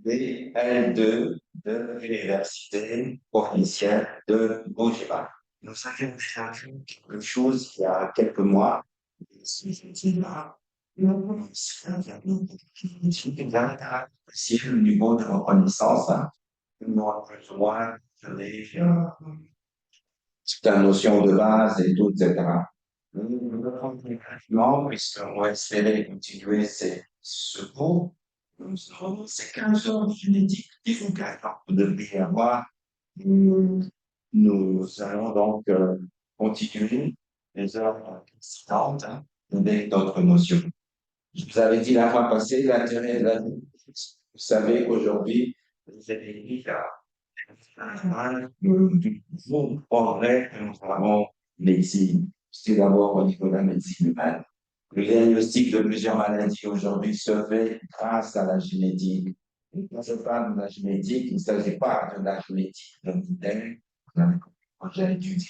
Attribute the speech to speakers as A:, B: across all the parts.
A: BL2 de l'Université provinciale de Bougiba. Nous avions déjà vu quelque chose il y a quelques mois. Là, c'est le niveau de reconnaissance. Moi, plus ou moins, je l'ai la notion de base et tout, etc. Non, puisqu'on va espérer continuer ce cours, c'est 15 heures de génétique divulgative. Vous devriez avoir. Nous allons donc continuer les heures précédentes avec d'autres notions. Je vous avais dit la fois passée l'intérêt de la vie. Vous savez qu'aujourd'hui, les élèves du nouveau progrès que nous avons médecine. C'est d'abord au niveau de la médecine humaine. Le diagnostic de plusieurs maladies aujourd'hui se fait grâce à la génétique. Et quand je parle de la génétique, il ne s'agit pas de la génétique de modèle que j'ai étudié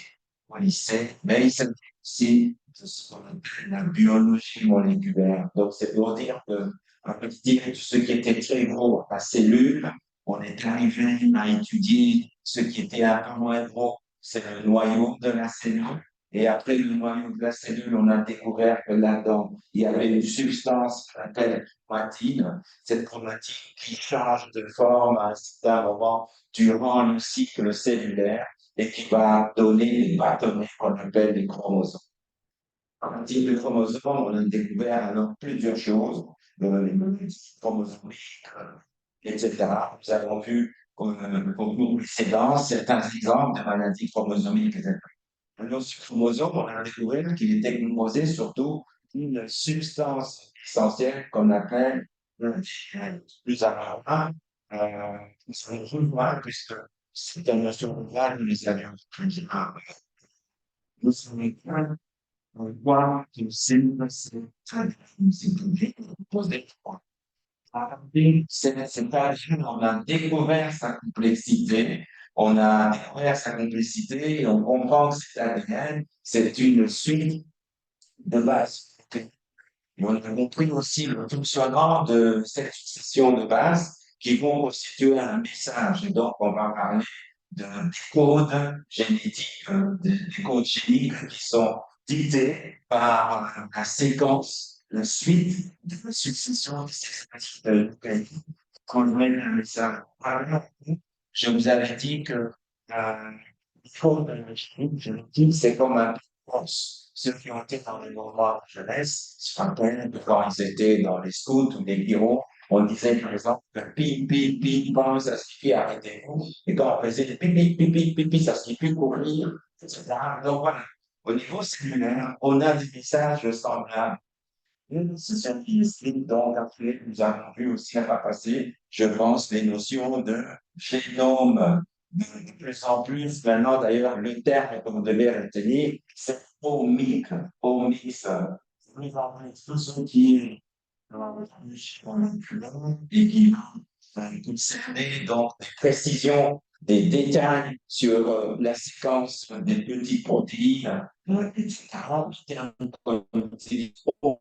A: au lycée, mais il s'agit aussi de ce qu'on appelle la biologie moléculaire. Donc, c'est pour dire que, en petit, tout ce qui était très gros, la cellule, on est arrivé à étudier ce qui était un peu moins gros, c'est le noyau de la cellule. Et après le noyau de la cellule, on a découvert que là-dedans, il y avait une substance qu'on appelle chromatine. Cette chromatine qui change de forme à un certain moment durant le cycle cellulaire et qui va donner des bâtonnets qu'on appelle des chromosomes. À partir des chromosomes, on a découvert alors plusieurs choses, les maladies chromosomiques, etc. Nous avons vu au cours précédent certains exemples de maladies chromosomiques, etc. Alors, ce chromosome, on a découvert qu'il était composé surtout d'une substance essentielle qu'on appelle l'ADN. Plus avant, nous allons revoir, puisque c'est une notion globale, nous les avions déjà. Nous allons voir que c'est très composé. Cet ADN, on a découvert sa complexité, on a découvert sa complexité et on comprend que cet ADN, c'est une suite de bases. Et on a compris aussi le fonctionnement de cette succession de bases qui vont constituer un message. Et donc, on va parler des codes génétiques, des codes géniques qui sont dictés par la séquence, la suite de la succession de ces bases qu'on mène un message. Je vous avais dit que il faut de la génétique, c'est comme un pense. Ceux qui ont été dans le mouvement de jeunesse se rappellent que quand ils étaient dans les scouts ou les bureaux, on disait par exemple que pi, pi, pi, bon, ça signifie arrêtez-vous. Et quand on faisait des pi, pi, pi, pi, pi, pi, ça signifie courir, etc. Donc voilà, au niveau cellulaire, on a des messages semblables. Donc, après, nous avons vu aussi à la passé, je pense, les notions de génome. De plus en plus, maintenant, d'ailleurs, le terme que vous devez retenir, c'est omics. Omics. Plus en plus, tout ce qui est et qui va concerner donc des précisions, des détails sur la séquence des petites protéines, etc.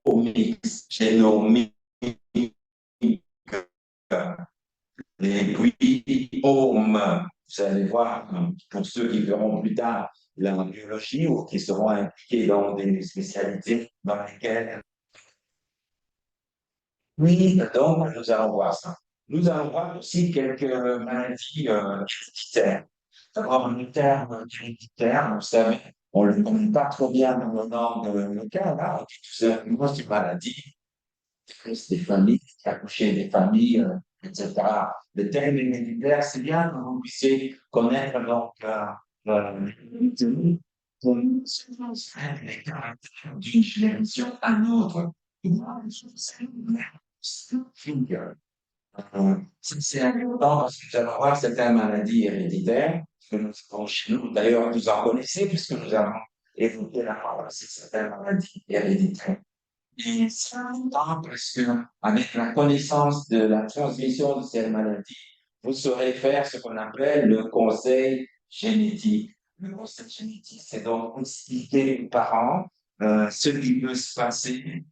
A: Omics, génomique, et puis home. Vous allez voir, pour ceux qui verront plus tard la biologie ou qui seront impliqués dans des spécialités dans lesquelles. Oui, donc nous allons voir ça. Nous allons voir aussi quelques maladies héréditaires. D'abord, le terme héréditaire, vous savez, on ne le connaît pas trop bien dans le langue locale. Là, on dit tout simplement c'est une maladie des familles, qui accouchaient des familles, etc. Le terme héréditaire, c'est bien que vous puissiez connaître donc les caractères d'une génération à l'autre. Ça, c'est important parce que nous allons voir certaines maladies héréditaires que nous avons chez nous. D'ailleurs, vous en connaissez puisque nous avons évoqué la parole de certaines maladies héréditaires. Et c'est important parce que, avec la connaissance de la transmission de ces maladies, vous saurez faire ce qu'on appelle le conseil génétique. Le conseil génétique, c'est donc expliquer aux parents ce qui peut se passer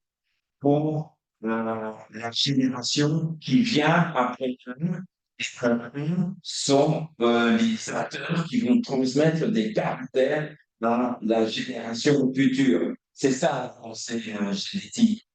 A: pour la génération qui vient après eux sont les acteurs qui vont transmettre des caractères dans la génération future. C'est ça le conseil génétique.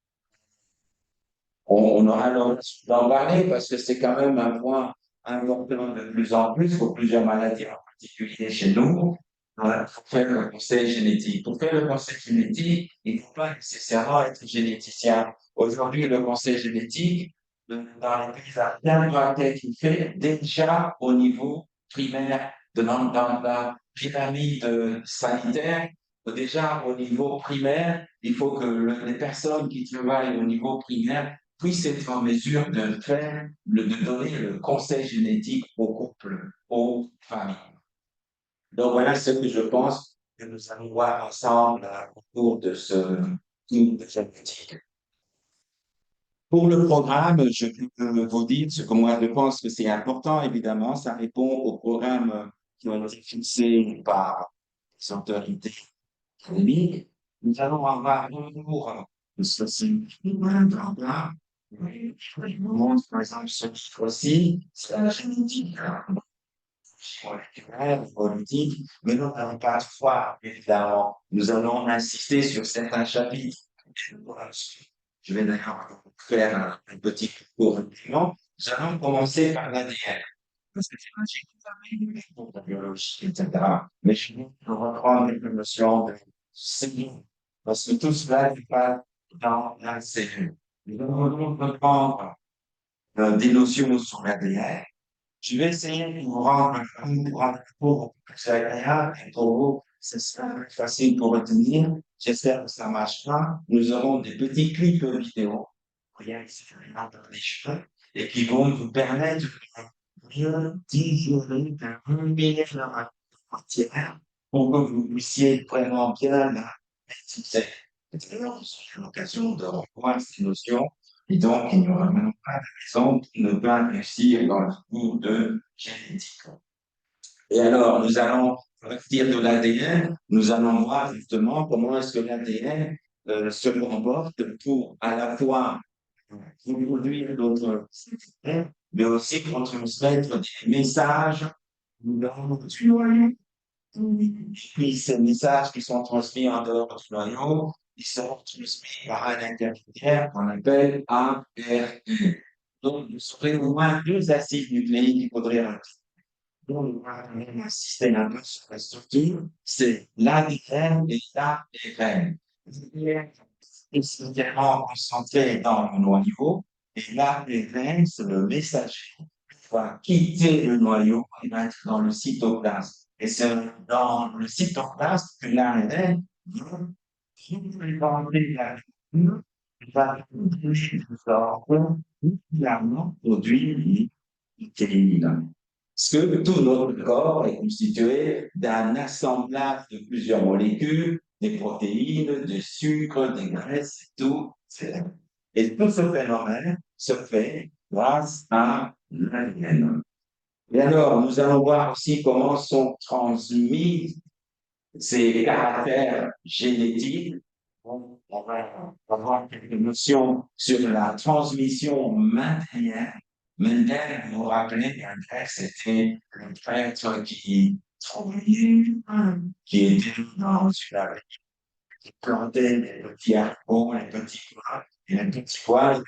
A: On aura l'occasion d'en parler parce que c'est quand même un point important de plus en plus pour plusieurs maladies, en particulier chez nous. Voilà, pour faire le conseil génétique. Pour faire le conseil génétique, il ne faut pas nécessairement être généticien. Aujourd'hui, le conseil génétique, dans les pays africains, doit être fait déjà au niveau primaire, dans la pyramide sanitaire. Déjà au niveau primaire, il faut que les personnes qui travaillent au niveau primaire puissent être en mesure de faire, de donner le conseil génétique aux couples, aux familles. Donc voilà ce que je pense que nous allons voir ensemble au cours de ce tour de génétique. Pour le programme, je peux vous dire ce que moi je pense que c'est important, évidemment, ça répond au programme qui ont été fixés par les autorités académiques. Nous allons avoir un cours de ceci. Je vous montre par exemple ce chiffre-ci, c'est la génétique moléculaire, politique, mais nous n'allons pas fois, évidemment. Nous allons insister sur certains chapitres. Je vais d'ailleurs faire un petit cours rapidement. Nous allons commencer par l'ADN. Parce que c'est la biologie, etc. Mais je vais reprendre les notions de cellule. Parce que tout cela n'est pas dans la cellule. Nous allons reprendre des notions sur l'ADN. Je vais essayer de vous rendre un cours plus agréable et pour vous, ce sera plus facile pour retenir. J'espère que ça marchera. Nous aurons des petits clips vidéo, rien ici, dans les cheveux, et qui vont vous permettre de mieux digérer, de ruminer la matière pour que vous puissiez vraiment bien la maîtriser. C'est l'occasion de revoir ces notions et donc il n'y aura même pas de raison de ne pas réussir dans le cours de génétique. Et alors, nous allons partir de l'ADN, nous allons voir justement comment est-ce que l'ADN se comporte pour à la fois produire notre système, mais aussi pour transmettre des messages dans notre noyau. Puis ces messages qui sont transmis en dehors du noyau, ils seront transmis par un intermédiaire qu'on appelle ARN. Donc, vous aurez au moins deux acides nucléiques qu'il faudrait rajouter. Donc, on va insister un peu sur la structure, c'est l'ADN et l'ARN. L'ADN est essentiellement concentré dans le noyau et l'ARN, c'est le messager qui va quitter le noyau et va être dans le cytoplasme. Et c'est dans le cytoplasme que l'ARN va représenter la vie, va produire des organes, finalement produire les protéines. Parce que tout notre corps est constitué d'un assemblage de plusieurs molécules, des protéines, des sucres, des graisses, et tout. Et tout ce phénomène se fait grâce à l'ADN. Et alors, nous allons voir aussi comment sont transmis ces caractères génétiques. On va avoir quelques notions sur la transmission matérielle. Mendel, vous vous rappelez, Mendel, c'était le prêtre qui était dans une abbaye, qui plantait des petits arbres, des petits pois, et les petits pois,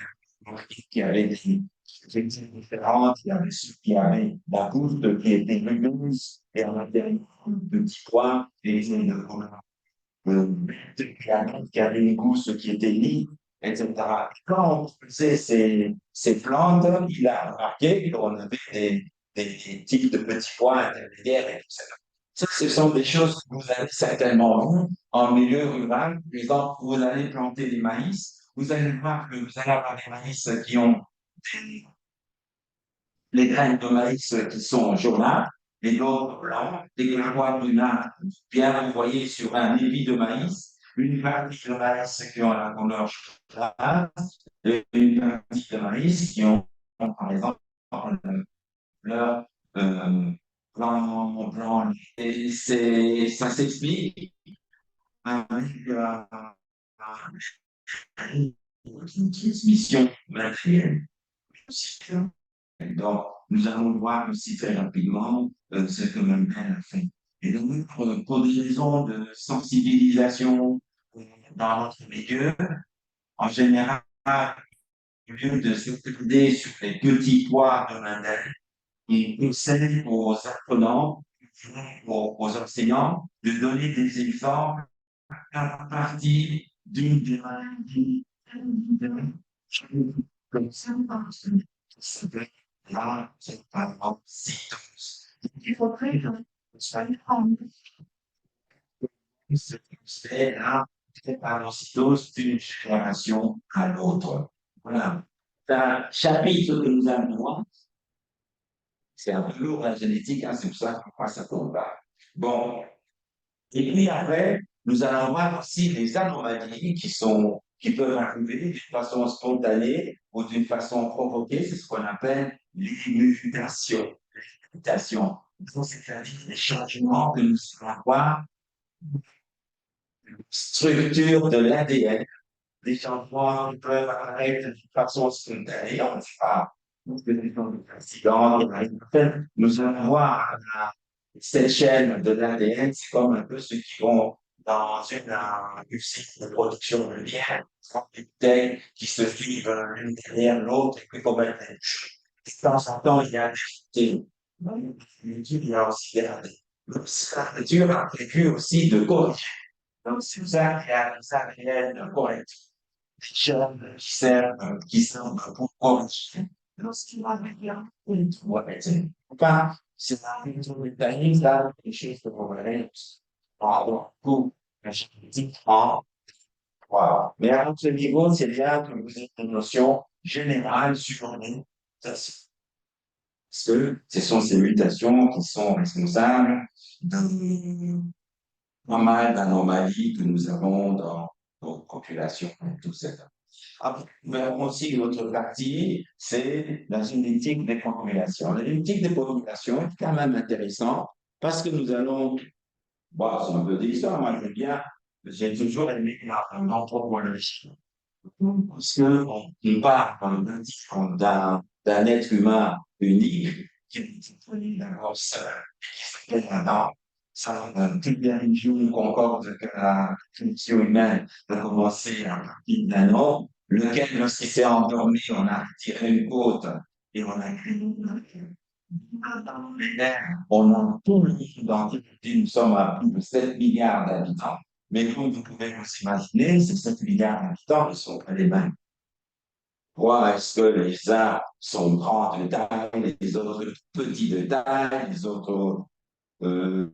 A: qui avaient des effectifs différentes, il y avait ceux qui avaient la goutte qui était rugueuse, et en intérieur, de petits pois, et de couleur qui avaient les gousses qui étaient libres, etc. Quand on faisait ces plantes, il a remarqué qu'on avait des types de petits pois intermédiaires et tout ça. Ça, ce sont des choses que vous avez certainement vues en milieu rural. Par exemple, vous allez planter des maïs, vous allez voir que vous allez avoir des maïs qui ont des les graines de maïs qui sont jaunâtres, les autres blancs, les graines brunâtres bien envoyées sur un épi de maïs, une partie de maïs qui ont la couleur jaunâtre, et une partie de maïs qui ont, par exemple, la couleur blanc. Et ça s'explique avec une transmission matérielle. Donc, nous allons voir aussi très rapidement ce que Mendel a fait. Et donc, pour des raisons de sensibilisation dans notre milieu, en général, au lieu de s'attarder sur les petits poids de Mendel, il conseille aux apprenants, aux enseignants, de donner des exemples à partir d'une maladie comme ça, là, c'est pas cytose. Il faudrait que ça se fait là, c'est parocytose d'une génération à l'autre. Voilà. C'est un chapitre que nous avons, c'est un peu lourd la génétique, hein, c'est pour ça que ça tombe pas. Bon, et puis après, nous allons voir aussi les anomalies qui peuvent arriver d'une façon spontanée ou d'une façon provoquée, c'est ce qu'on appelle les mutations. Les mutations, c'est-à-dire les changements que nous allons voir, structure de l'ADN, des changements qui peuvent apparaître d'une façon spontanée, on ne sait pas. Accident, nous allons voir cette chaîne de l'ADN, c'est comme un peu ceux qui vont dans une usine de production de bière, des bouteilles qui se suivent l'une derrière l'autre, et puis comme elles de temps en temps, il y a des il y a aussi des la nature a prévu aussi de corriger. Donc, c'est ça qu'il y a des ADN corrects, des chaînes qui servent pour corriger. Lorsqu'il va venir, il doit être pas, c'est un mécanisme là, quelque chose de mauvais, pardon, pour la génétique en voilà. Mais à notre niveau, c'est bien que vous ayez une notion générale sur les mutations. Parce que ce sont ces mutations qui sont responsables de pas mal d'anomalies que nous avons dans nos populations et tout ça. Après, mais aussi, une autre partie, c'est la génétique des populations. La génétique des populations est quand même intéressant parce que nous allons, bon, c'est un peu d'histoire, moi j'aime bien, j'ai toujours aimé l'anthropologie. Parce qu'on parle d'un être humain unique qui est d'abord seul, qui s'appelle Adam. Ça, toute la religion concorde que la culture humaine a commencé à partir d'un homme, lequel, lorsqu'il s'est endormi, on a tiré une côte et on a créé une on a tout le monde d'antiquité, nous sommes à plus de 7 milliards d'habitants. Mais comme vous pouvez vous imaginer, ces 7 milliards d'habitants ne sont pas les mêmes. Pourquoi est-ce que les uns sont grands de taille, les autres petits de taille, les autres, euh,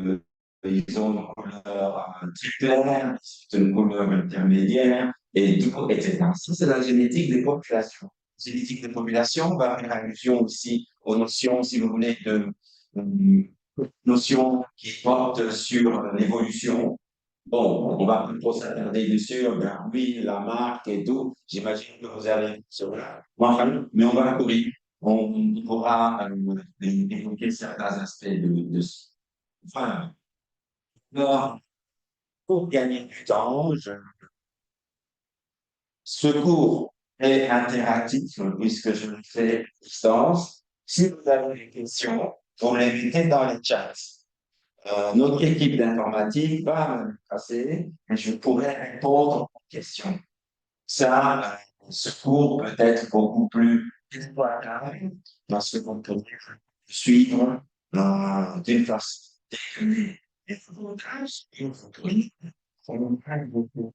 A: euh, ils ont une couleur très claire, une couleur intermédiaire, et tout, etc. Ça, c'est la génétique des populations. La génétique des populations va faire allusion aussi aux notions, si vous voulez, notions qui portent sur l'évolution. Bon, on va pas trop s'attarder dessus, Darwin, Lamarck et tout. J'imagine que vous allez sur là. Enfin, mais on va courir. On pourra évoquer certains aspects de enfin, alors, pour gagner du temps, ce cours est interactif puisque je le fais à distance. Si vous avez des questions, vous les mettez dans les chats. Notre équipe d'informatique va me passer et je pourrai répondre aux questions. Ça, ce cours peut être beaucoup plus exploitable parce que vous pouvez suivre d'une façon décalée. Et vos tâches, et vos trucs, on prend beaucoup.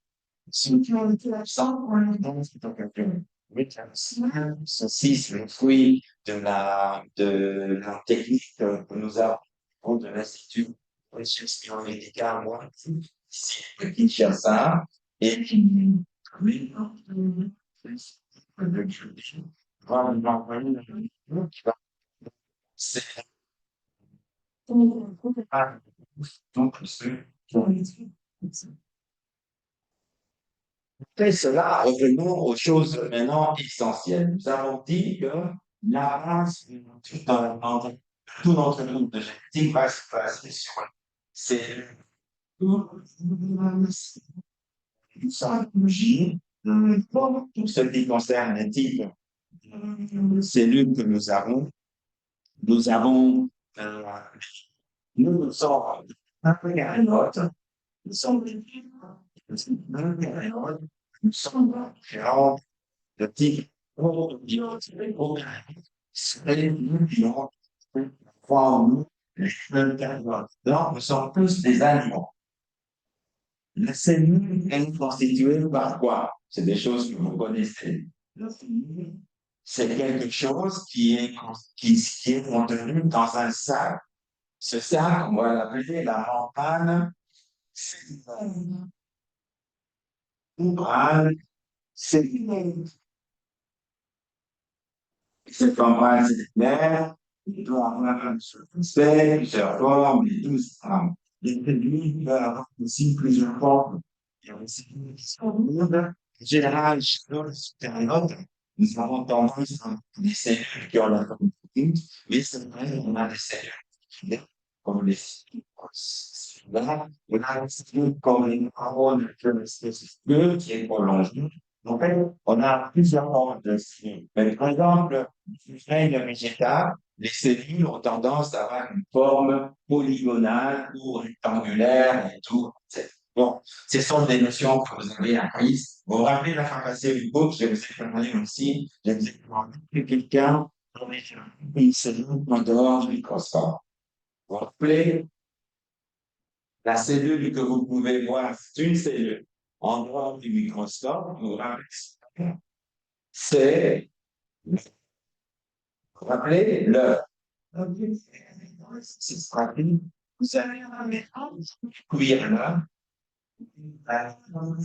A: Ceux qui ont été absents, on les donne cette occasion. Oui, ceci, c'est le fruit de la technique que nous avons de l'Institut de recherche biomédicale, moi, ici, à Kinshasa, et puis, oui, c'est donc ceux qui ont été. Après cela, revenons aux choses maintenant essentielles. Nous avons dit que la base de tout notre groupe de génétique va se baser sur ces psychologie, tout ce qui concerne les types cellules que nous avons, euh, nous sommes un peu à l'autre, nous sommes un peu à l'autre, nous sommes différents de type cellules en nous, donc, nous sommes tous des animaux. La cellule est constituée par quoi? C'est des choses que vous connaissez. La cellule, c'est quelque chose qui est contenu dans un sac. Ce sac, on va l'appeler la membrane cellulaire. Membrane cellulaire. Cette membrane cellulaire, il doit avoir un aspect, plusieurs formes et tout ça. Les cellules peuvent avoir aussi plusieurs formes. Il y a aussi une qui sont lourdes. En général, chez nous, supérieures, nous avons tendance à avoir des cellules qui ont la forme de mais c'est vrai, on a des cellules comme les cellules là, on a des cellules comme les neurones qui est prolongée. En fait, on a plusieurs formes de cellules. Mais par exemple, du règne végétal, les cellules ont tendance à avoir une forme polygonale ou rectangulaire et tout. Bon, ce sont des notions que vous avez apprises. Vous vous rappelez la fois passée du cours, je vous ai parlé aussi, je vous ai demandé que quelqu'un aurait une cellule en dehors du microscope. Vous vous rappelez, la cellule que vous pouvez voir, c'est une cellule en dehors du microscope. Vous vous rappelez, c'est, vous vous rappelez, le c'est rapide. Vous allez cuire là, vous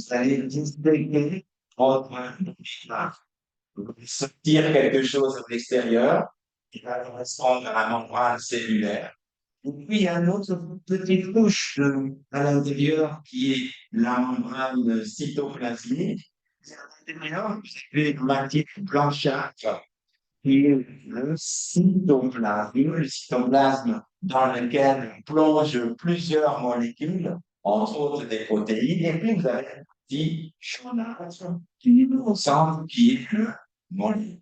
A: allez distinguer entre sortir quelque chose à l'extérieur qui va correspondre à la membrane cellulaire. Et puis, il y a une autre petite couche à l'intérieur qui est la membrane cytoplasmique. Et à l'intérieur, vous avez une matière blanchâtre qui est le cytoplasme dans lequel on plonge plusieurs molécules, entre autres des protéines, et puis vous avez un petit jaunâtre qui est au centre, qui est le molécule.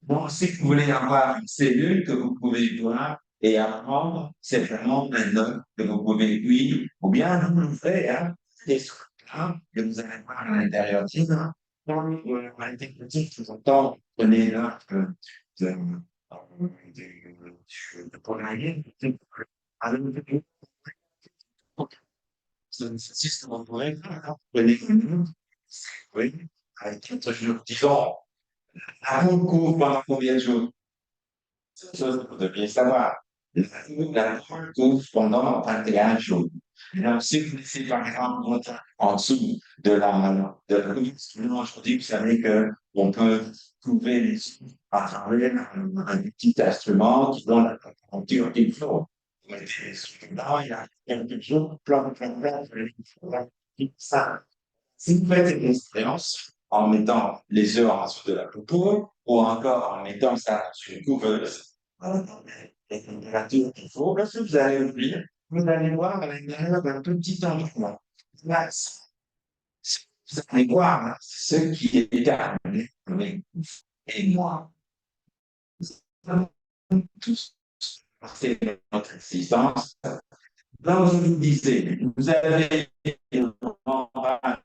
A: Donc, si vous voulez avoir une cellule que vous pouvez voir et apprendre, c'est vraiment un œuf que vous pouvez cuire, ou bien vous faites des trucs-là que vous allez voir à l'intérieur. Sinon, quand vous été petit, tout le temps, prenez l'œuf de poulailler, c'est ce qu'on pourrait faire. Prenez oui, avec 4 jours, disons, à mon cours pendant combien de jours? C'est une chose que vous devriez savoir. La couvre pendant 21 jours. Alors, si vous laissez par exemple votre en dessous de la couverture, aujourd'hui, vous savez qu'on peut couper les sous à travers un petit instrument qui donne la température qu'il faut. Vous mettez les sous là, il y a quelques jours, plein de ça. Si vous faites cette expérience en mettant les œufs en dessous de la couture ou encore en mettant ça sur une couveuse, les températures qu'il faut, lorsque vous allez ouvrir, vous allez voir à l'intérieur d'un petit endroit. Là, vous allez voir là, ce qui est arrivé avec vous et moi. Nous avons tous passé notre existence. Là, je vous disais, vous avez une membrane